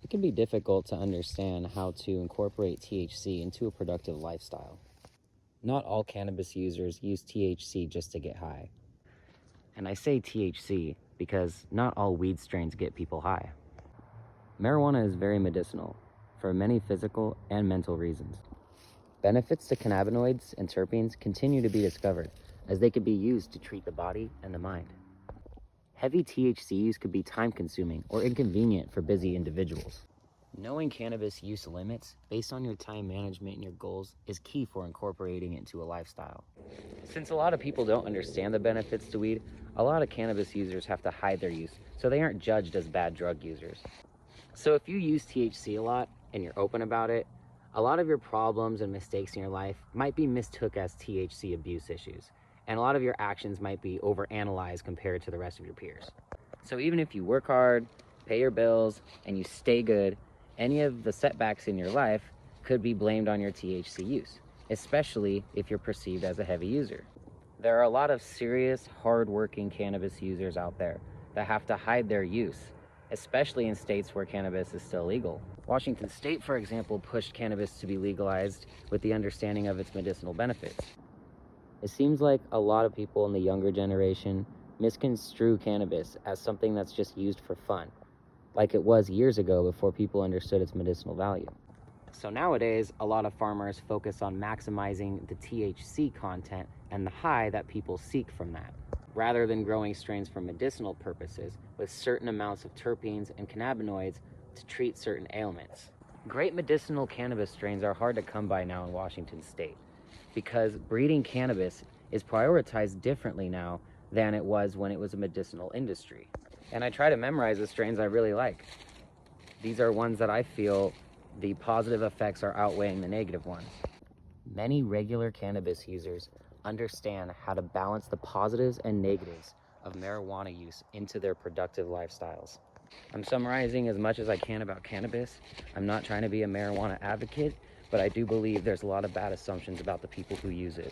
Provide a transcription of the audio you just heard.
It can be difficult to understand how to incorporate THC into a productive lifestyle. Not all cannabis users use THC just to get high. And I say THC because not all weed strains get people high. Marijuana is very medicinal for many physical and mental reasons. Benefits to cannabinoids and terpenes continue to be discovered as they could be used to treat the body and the mind. Heavy THC use could be time-consuming or inconvenient for busy individuals. Knowing cannabis use limits based on your time management and your goals is key for incorporating it into a lifestyle. Since a lot of people don't understand the benefits to weed, a lot of cannabis users have to hide their use so they aren't judged as bad drug users. So if you use THC a lot and you're open about it, a lot of your problems and mistakes in your life might be mistook as THC abuse issues, and a lot of your actions might be overanalyzed compared to the rest of your peers. So even if you work hard, pay your bills, and you stay good, any of the setbacks in your life could be blamed on your THC use, especially if you're perceived as a heavy user. There are a lot of serious, hard-working cannabis users out there that have to hide their use, especially in states where cannabis is still legal. Washington State, for example, pushed cannabis to be legalized with the understanding of its medicinal benefits. It seems like a lot of people in the younger generation misconstrue cannabis as something that's just used for fun, like it was years ago before people understood its medicinal value. So nowadays, a lot of farmers focus on maximizing the THC content and the high that people seek from that, rather than growing strains for medicinal purposes with certain amounts of terpenes and cannabinoids to treat certain ailments. Great medicinal cannabis strains are hard to come by now in Washington State because breeding cannabis is prioritized differently now than it was when it was a medicinal industry. And I try to memorize the strains I really like. These are ones that I feel the positive effects are outweighing the negative ones. Many regular cannabis users understand how to balance the positives and negatives of marijuana use into their productive lifestyles. I'm summarizing as much as I can about cannabis. I'm not trying to be a marijuana advocate, but I do believe there's a lot of bad assumptions about the people who use it.